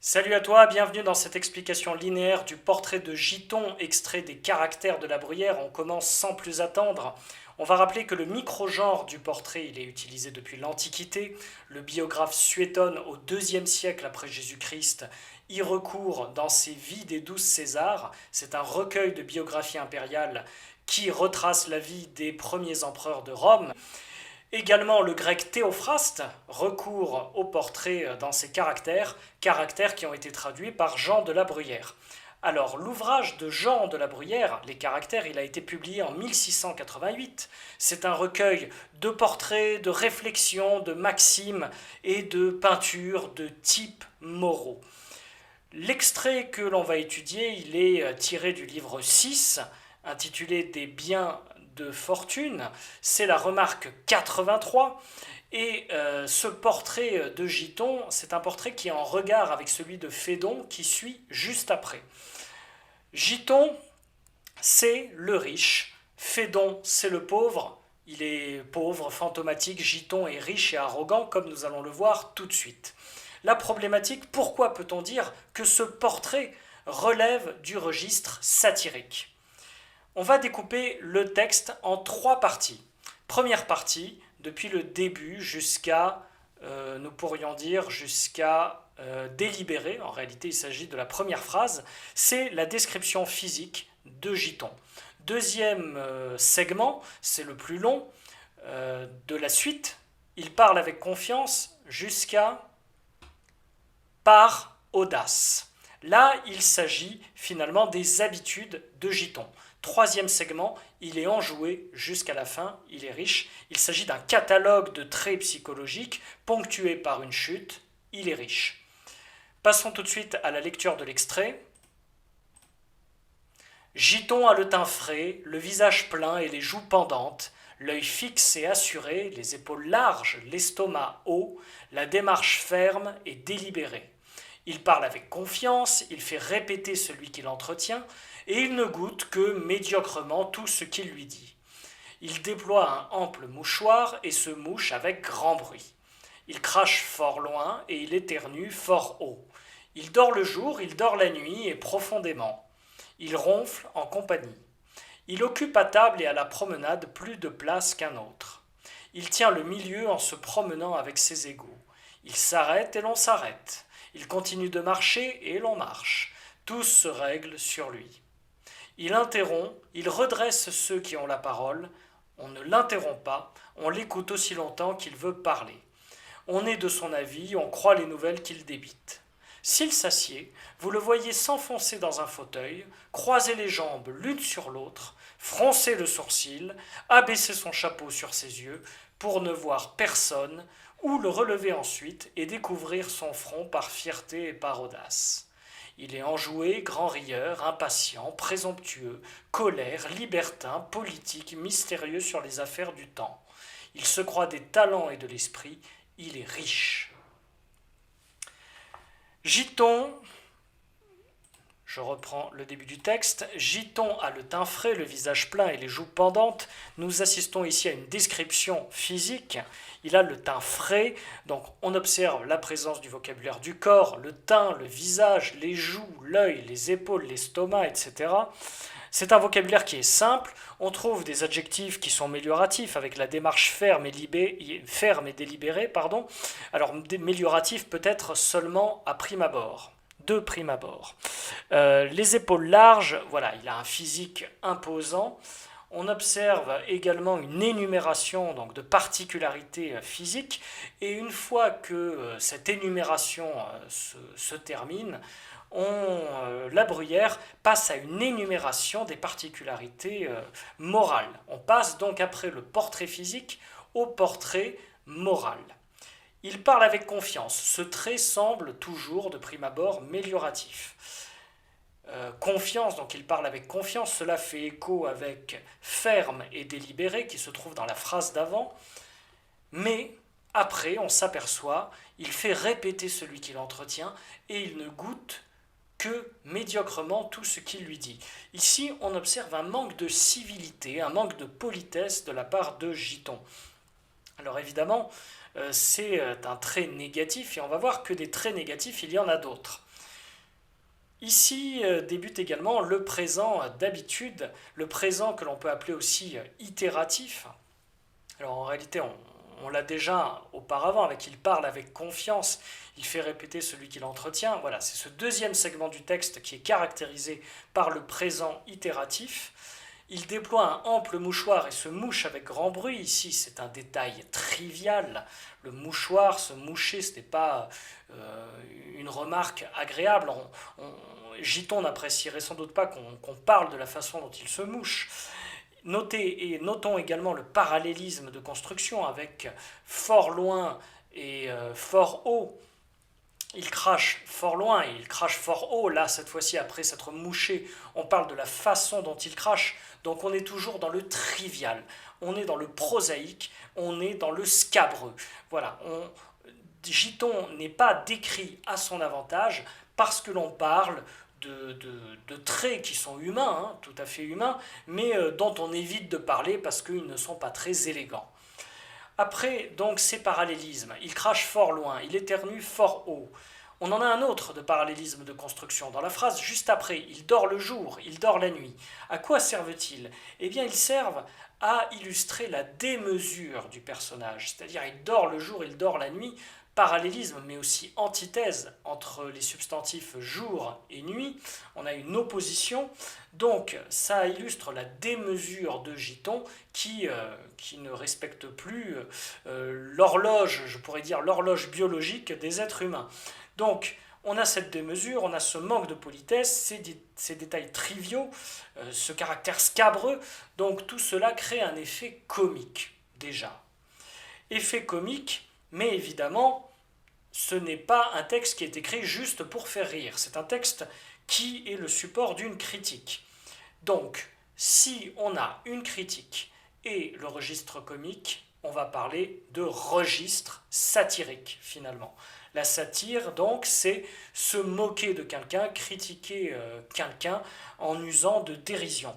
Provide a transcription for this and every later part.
Salut à toi, bienvenue dans cette explication linéaire du portrait de Giton, extrait des caractères de la Bruyère. On commence sans plus attendre. On va rappeler que le microgenre du portrait, il est utilisé depuis l'Antiquité. Le biographe Suétone, au IIe siècle après Jésus-Christ, y recourt dans ses Vies des 12 Césars. C'est un recueil de biographie impériale qui retrace la vie des premiers empereurs de Rome. Également, le grec Théophraste recourt au portrait dans ses caractères, caractères qui ont été traduits par Jean de la Bruyère. Alors, l'ouvrage de Jean de la Bruyère, Les caractères, il a été publié en 1688. C'est un recueil de portraits, de réflexions, de maximes et de peintures de types moraux. L'extrait que l'on va étudier, il est tiré du livre 6, intitulé Des biens de fortune. C'est la remarque 83. Et ce portrait de Giton, c'est un portrait qui est en regard avec celui de Phédon qui suit juste après. Giton, c'est le riche. Phédon, c'est le pauvre. Il est pauvre, fantomatique. Giton est riche et arrogant, comme nous allons le voir tout de suite. La problématique, pourquoi peut-on dire que ce portrait relève du registre satirique? On va découper le texte en trois parties. Première partie, depuis le début jusqu'à, nous pourrions dire, jusqu'à délibérer. En réalité, il s'agit de la première phrase. C'est la description physique de Giton. Deuxième segment, c'est le plus long de la suite. Il parle avec confiance jusqu'à par audace. Là, il s'agit finalement des habitudes de Giton. Troisième segment, il est enjoué jusqu'à la fin, il est riche. Il s'agit d'un catalogue de traits psychologiques ponctué par une chute, il est riche. Passons tout de suite à la lecture de l'extrait. Giton a le teint frais, le visage plein et les joues pendantes, l'œil fixe et assuré, les épaules larges, l'estomac haut, la démarche ferme et délibérée. Il parle avec confiance, il fait répéter celui qui l'entretient, et il ne goûte que médiocrement tout ce qu'il lui dit. Il déploie un ample mouchoir et se mouche avec grand bruit. Il crache fort loin et il éternue fort haut. Il dort le jour, il dort la nuit et profondément. Il ronfle en compagnie. Il occupe à table et à la promenade plus de place qu'un autre. Il tient le milieu en se promenant avec ses égaux. Il s'arrête et l'on s'arrête. Il continue de marcher et l'on marche. Tout se règle sur lui. Il interrompt, il redresse ceux qui ont la parole. On ne l'interrompt pas, on l'écoute aussi longtemps qu'il veut parler. On est de son avis, on croit les nouvelles qu'il débite. S'il s'assied, vous le voyez s'enfoncer dans un fauteuil, croiser les jambes l'une sur l'autre, froncer le sourcil, abaisser son chapeau sur ses yeux pour ne voir personne, ou le relever ensuite et découvrir son front par fierté et par audace. Il est enjoué, grand rieur, impatient, présomptueux, colère, libertin, politique, mystérieux sur les affaires du temps. Il se croit des talents et de l'esprit, il est riche. Giton, je reprends le début du texte. Giton a le teint frais, le visage plein et les joues pendantes. Nous assistons ici à une description physique. Il a le teint frais, donc on observe la présence du vocabulaire du corps, le teint, le visage, les joues, l'œil, les épaules, l'estomac, etc. C'est un vocabulaire qui est simple. On trouve des adjectifs qui sont mélioratifs avec la démarche ferme et délibérée. Alors, mélioratif peut-être seulement à prime abord. De prime abord. Les épaules larges, voilà, il a un physique imposant. On observe également une énumération donc, de particularités physiques. Et une fois que cette énumération se termine, la Bruyère passe à une énumération des particularités morales. On passe donc après le portrait physique au portrait moral. Il parle avec confiance. Ce trait semble toujours, de prime abord, mélioratif. Confiance, donc il parle avec confiance, cela fait écho avec ferme et délibéré qui se trouve dans la phrase d'avant, mais après on s'aperçoit, il fait répéter celui qui l'entretient et il ne goûte que médiocrement tout ce qu'il lui dit. Ici on observe un manque de civilité, un manque de politesse de la part de Giton. Alors évidemment, c'est un trait négatif et on va voir que des traits négatifs, il y en a d'autres. Ici débute également le présent d'habitude, le présent que l'on peut appeler aussi itératif. Alors en réalité, on l'a déjà auparavant, avec il parle avec confiance, il fait répéter celui qui l'entretient. Voilà, c'est ce deuxième segment du texte qui est caractérisé par le présent itératif. Il déploie un ample mouchoir et se mouche avec grand bruit. Ici, c'est un détail trivial. Le mouchoir, se moucher, ce n'est pas une remarque agréable. Giton n'apprécierait sans doute pas qu'on parle de la façon dont il se mouche. Notons également le parallélisme de construction avec fort loin et fort haut. Il crache fort loin et il crache fort haut. Là, cette fois-ci, après s'être mouché, on parle de la façon dont il crache. Donc on est toujours dans le trivial, on est dans le prosaïque, on est dans le scabreux. Voilà, Giton n'est pas décrit à son avantage parce que l'on parle de traits qui sont humains, hein, tout à fait humains, mais dont on évite de parler parce qu'ils ne sont pas très élégants. Après, donc, ces parallélismes, il crache fort loin, il éternue fort haut. On en a un autre de parallélisme de construction. Dans la phrase juste après, il dort le jour, il dort la nuit. À quoi servent-ils? Eh bien, ils servent à illustrer la démesure du personnage. C'est-à-dire, il dort le jour, il dort la nuit. Parallélisme, mais aussi antithèse entre les substantifs jour et nuit. On a une opposition. Donc, ça illustre la démesure de Giton qui ne respecte plus l'horloge, je pourrais dire l'horloge biologique des êtres humains. Donc, on a cette démesure, on a ce manque de politesse, ces détails triviaux, ce caractère scabreux. Donc, tout cela crée un effet comique, déjà. Effet comique, mais évidemment, ce n'est pas un texte qui est écrit juste pour faire rire. C'est un texte qui est le support d'une critique. Donc, si on a une critique et le registre comique, on va parler de registre satirique, finalement. La satire, donc, c'est se moquer de quelqu'un, critiquer quelqu'un en usant de dérision.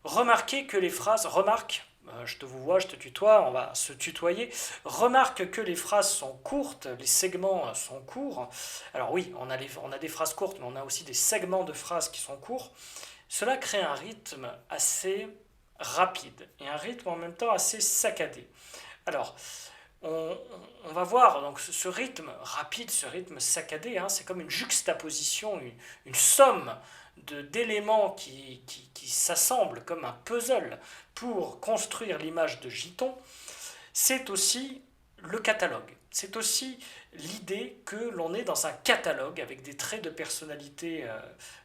Remarquez que les phrases, je te vous vois, je te tutoie, on va se tutoyer. Remarque que les phrases sont courtes, les segments sont courts. Alors oui, on a des phrases courtes, mais on a aussi des segments de phrases qui sont courts. Cela crée un rythme assez rapide et un rythme en même temps assez saccadé. Alors, on va voir donc ce rythme rapide, ce rythme saccadé, hein, c'est comme une juxtaposition, une somme d'éléments qui s'assemblent comme un puzzle pour construire l'image de Giton. C'est aussi le catalogue. C'est aussi l'idée que l'on est dans un catalogue avec des traits de personnalité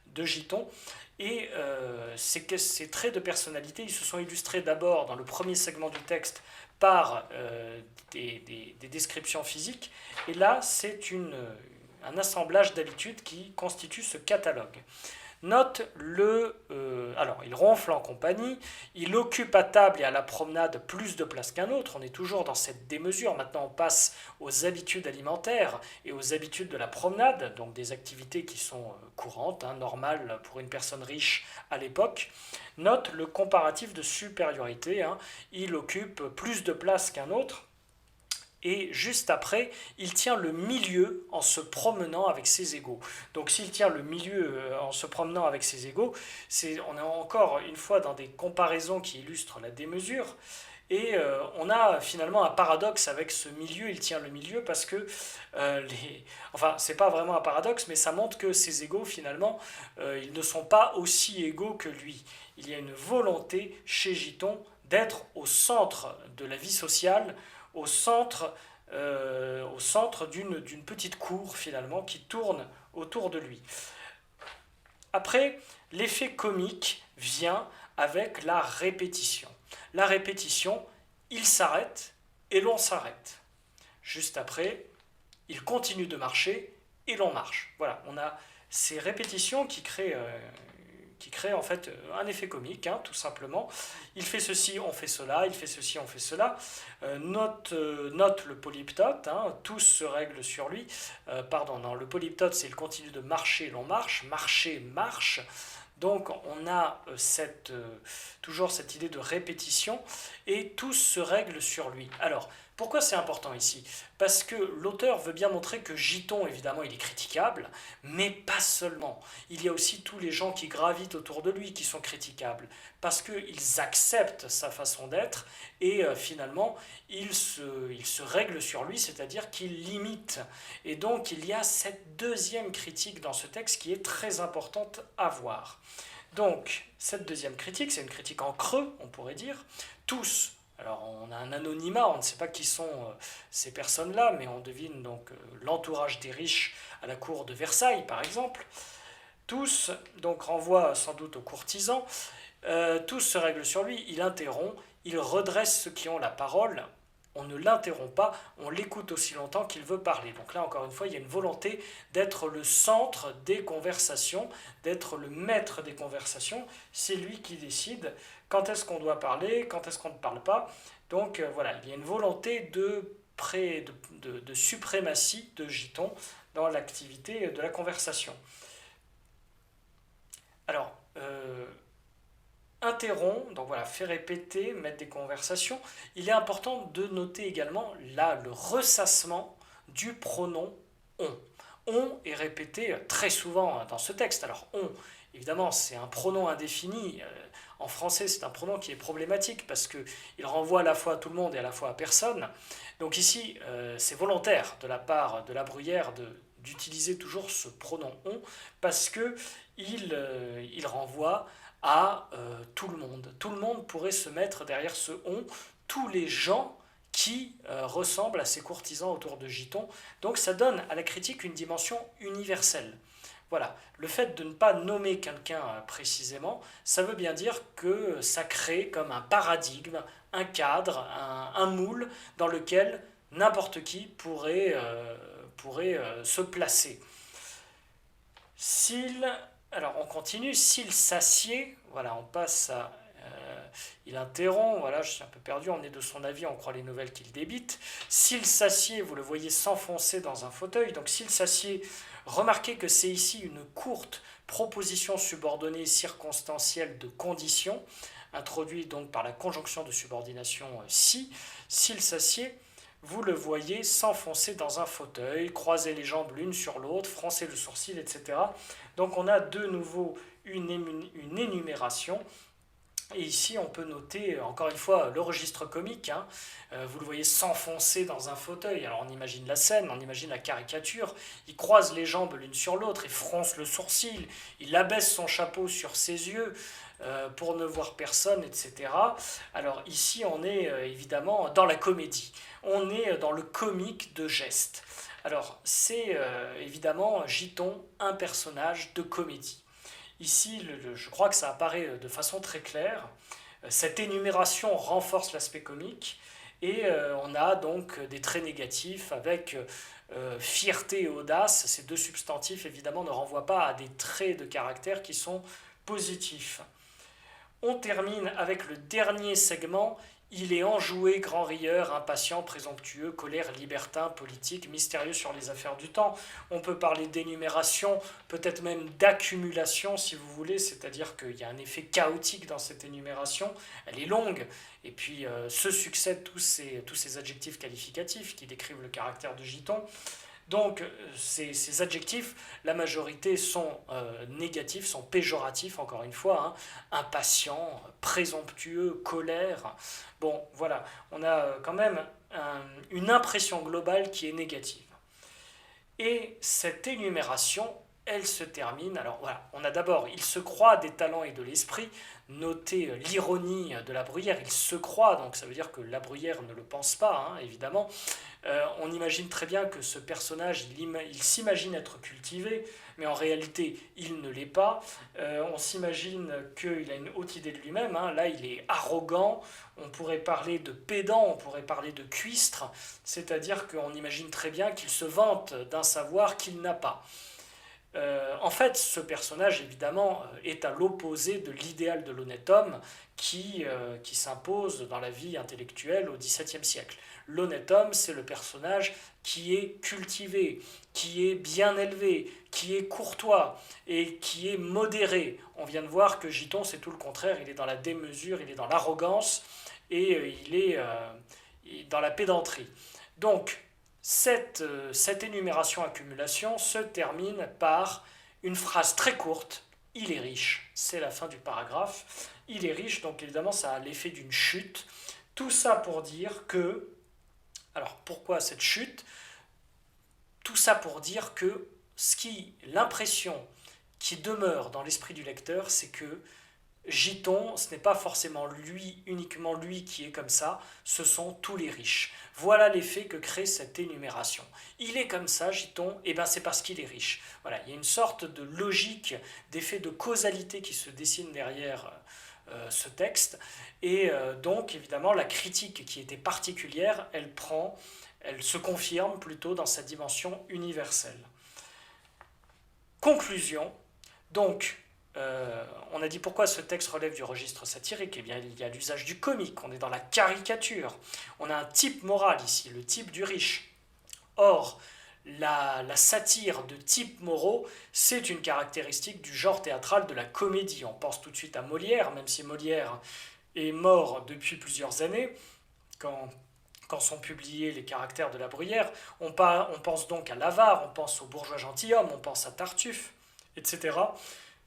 de Giton. Et ces traits de personnalité, ils se sont illustrés d'abord dans le premier segment du texte par des descriptions physiques. Et là, c'est un assemblage d'habitudes qui constitue ce catalogue. Note alors, il ronfle en compagnie, il occupe à table et à la promenade plus de place qu'un autre, on est toujours dans cette démesure, maintenant on passe aux habitudes alimentaires et aux habitudes de la promenade, donc des activités qui sont courantes, hein, normales pour une personne riche à l'époque. Note le comparatif de supériorité, hein, il occupe plus de place qu'un autre. Et juste après, il tient le milieu en se promenant avec ses égaux. Donc s'il tient le milieu en se promenant avec ses égaux, on est encore une fois dans des comparaisons qui illustrent la démesure. Et on a finalement un paradoxe avec ce milieu, il tient le milieu parce que, enfin c'est pas vraiment un paradoxe, mais ça montre que ses égaux finalement, ils ne sont pas aussi égaux que lui. Il y a une volonté chez Giton d'être au centre de la vie sociale, au centre d'une petite cour finalement qui tourne autour de lui. Après, l'effet comique vient avec la répétition. La répétition, il s'arrête et l'on s'arrête. Juste après, il continue de marcher et l'on marche. Voilà, on a ces répétitions qui créent en fait un effet comique, hein, tout simplement. Il fait ceci, on fait cela, il fait ceci, on fait cela. Note le polyptote, hein, tout se règle sur lui. Non, le polyptote, c'est il continue de marcher, l'on marche, marcher, marche. Donc on a toujours cette idée de répétition et tout se règle sur lui. Alors, Pourquoi c'est important ici? Parce que l'auteur veut bien montrer que Giton, évidemment, il est critiquable, mais pas seulement. Il y a aussi tous les gens qui gravitent autour de lui qui sont critiquables, parce qu'ils acceptent sa façon d'être et finalement, ils se règlent sur lui, c'est-à-dire qu'ils l'imitent. Et donc, il y a cette deuxième critique dans ce texte qui est très importante à voir. Donc, cette deuxième critique, c'est une critique en creux, on pourrait dire. Tous, alors on a un anonymat, on ne sait pas qui sont ces personnes-là, mais on devine donc l'entourage des riches à la cour de Versailles, par exemple. Tous, donc renvoient sans doute aux courtisans, tous se règlent sur lui, il interrompt, il redresse ceux qui ont la parole, on ne l'interrompt pas, on l'écoute aussi longtemps qu'il veut parler. Donc là, encore une fois, il y a une volonté d'être le centre des conversations, d'être le maître des conversations. C'est lui qui décide quand est-ce qu'on doit parler, quand est-ce qu'on ne parle pas. Donc voilà, il y a une volonté de suprématie de Giton dans l'activité de la conversation. Alors, interrompt, donc voilà, fait répéter, mettre des conversations. Il est important de noter également là le ressassement du pronom on. On est répété très souvent dans ce texte. Alors on, évidemment, c'est un pronom indéfini. En français, c'est un pronom qui est problématique parce qu'il renvoie à la fois à tout le monde et à la fois à personne. Donc ici, c'est volontaire de la part de La Bruyère d'utiliser toujours ce pronom on parce que il renvoie à tout le monde. Tout le monde pourrait se mettre derrière ce on, tous les gens qui ressemblent à ces courtisans autour de Giton. Donc ça donne à la critique une dimension universelle. Voilà, le fait de ne pas nommer quelqu'un précisément, ça veut bien dire que ça crée comme un paradigme, un cadre, un moule dans lequel n'importe qui pourrait se placer. S'il Alors on continue, s'il s'assied, voilà, on passe à... il interrompt, voilà, je suis un peu perdu, on est de son avis, on croit les nouvelles qu'il débite. S'il s'assied, vous le voyez s'enfoncer dans un fauteuil, donc s'il s'assied, remarquez que c'est ici une courte proposition subordonnée circonstancielle de condition, introduite donc par la conjonction de subordination si. S'il s'assied, vous le voyez s'enfoncer dans un fauteuil, croiser les jambes l'une sur l'autre, froncer le sourcil, etc. Donc on a de nouveau une énumération. Et ici, on peut noter, encore une fois, le registre comique. Hein. Vous le voyez s'enfoncer dans un fauteuil. Alors on imagine la scène, on imagine la caricature. Il croise les jambes l'une sur l'autre, il fronce le sourcil, il abaisse son chapeau sur ses yeux pour ne voir personne, etc. Alors ici, on est évidemment dans la comédie. On est dans le comique de geste. Alors c'est évidemment Giton, un personnage de comédie. Ici, je crois que ça apparaît de façon très claire. Cette énumération renforce l'aspect comique et on a donc des traits négatifs avec fierté et audace. Ces deux substantifs, évidemment, ne renvoient pas à des traits de caractère qui sont positifs. On termine avec le dernier segment. Il est enjoué, grand rieur, impatient, présomptueux, colère, libertin, politique, mystérieux sur les affaires du temps. On peut parler d'énumération, peut-être même d'accumulation si vous voulez, c'est-à-dire qu'il y a un effet chaotique dans cette énumération. Elle est longue, et puis se succèdent tous ces adjectifs qualificatifs qui décrivent le caractère de Giton. Donc ces adjectifs, la majorité sont négatifs, sont péjoratifs, encore une fois, hein, impatient, présomptueux, colère. Bon, voilà, on a quand même une impression globale qui est négative. Et cette énumération, elle se termine. Alors voilà, on a d'abord, il se croit des talents et de l'esprit. Notez l'ironie de La Bruyère, il se croit, donc ça veut dire que La Bruyère ne le pense pas, hein, évidemment. On imagine très bien que ce personnage, il s'imagine être cultivé, mais en réalité, il ne l'est pas. On s'imagine qu'il a une haute idée de lui-même. Hein. Là, il est arrogant. On pourrait parler de pédant, on pourrait parler de cuistre. C'est-à-dire qu'on imagine très bien qu'il se vante d'un savoir qu'il n'a pas. En fait, ce personnage, évidemment, est à l'opposé de l'idéal de l'honnête homme qui s'impose dans la vie intellectuelle au XVIIe siècle. L'honnête homme, c'est le personnage qui est cultivé, qui est bien élevé, qui est courtois et qui est modéré. On vient de voir que Giton, c'est tout le contraire, il est dans la démesure, il est dans l'arrogance et dans la pédanterie. Donc, cette énumération-accumulation se termine par une phrase très courte. Il est riche, c'est la fin du paragraphe. Il est riche, donc évidemment ça a l'effet d'une chute. Tout ça pour dire que... Alors pourquoi cette chute? Tout ça pour dire que l'impression qui demeure dans l'esprit du lecteur, c'est que Giton, ce n'est pas forcément lui, uniquement lui qui est comme ça, ce sont tous les riches. Voilà l'effet que crée cette énumération. Il est comme ça, Giton, et bien c'est parce qu'il est riche. Voilà, il y a une sorte de logique, d'effet de causalité qui se dessine derrière ce texte. Et donc, évidemment, la critique qui était particulière, elle se confirme plutôt dans sa dimension universelle. Conclusion, donc, on a dit pourquoi ce texte relève du registre satirique. Eh bien, il y a l'usage du comique, on est dans la caricature. On a un type moral ici, le type du riche. Or, la satire de types moraux, c'est une caractéristique du genre théâtral de la comédie. On pense tout de suite à Molière, même si Molière est mort depuis plusieurs années, quand sont publiés les caractères de la Bruyère. On pense donc à l'avare, on pense au bourgeois gentilhomme, on pense à Tartuffe, etc.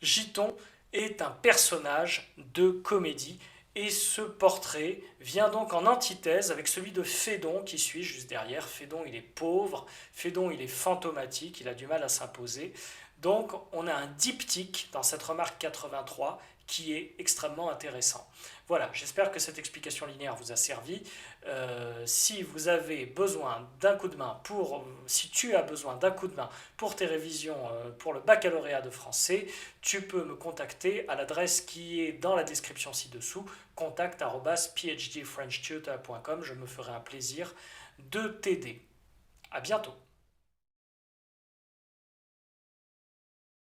Giton est un personnage de comédie et ce portrait vient donc en antithèse avec celui de Phédon qui suit juste derrière. Phédon, il est pauvre, Phédon, il est fantomatique, il a du mal à s'imposer. Donc on a un diptyque dans cette remarque 83 qui est extrêmement intéressant. Voilà, j'espère que cette explication linéaire vous a servi. Si vous avez besoin d'un coup de main si tu as besoin d'un coup de main pour tes révisions pour le baccalauréat de français, tu peux me contacter à l'adresse qui est dans la description ci-dessous, contact@phdfrenchtutor.com. Je me ferai un plaisir de t'aider. À bientôt.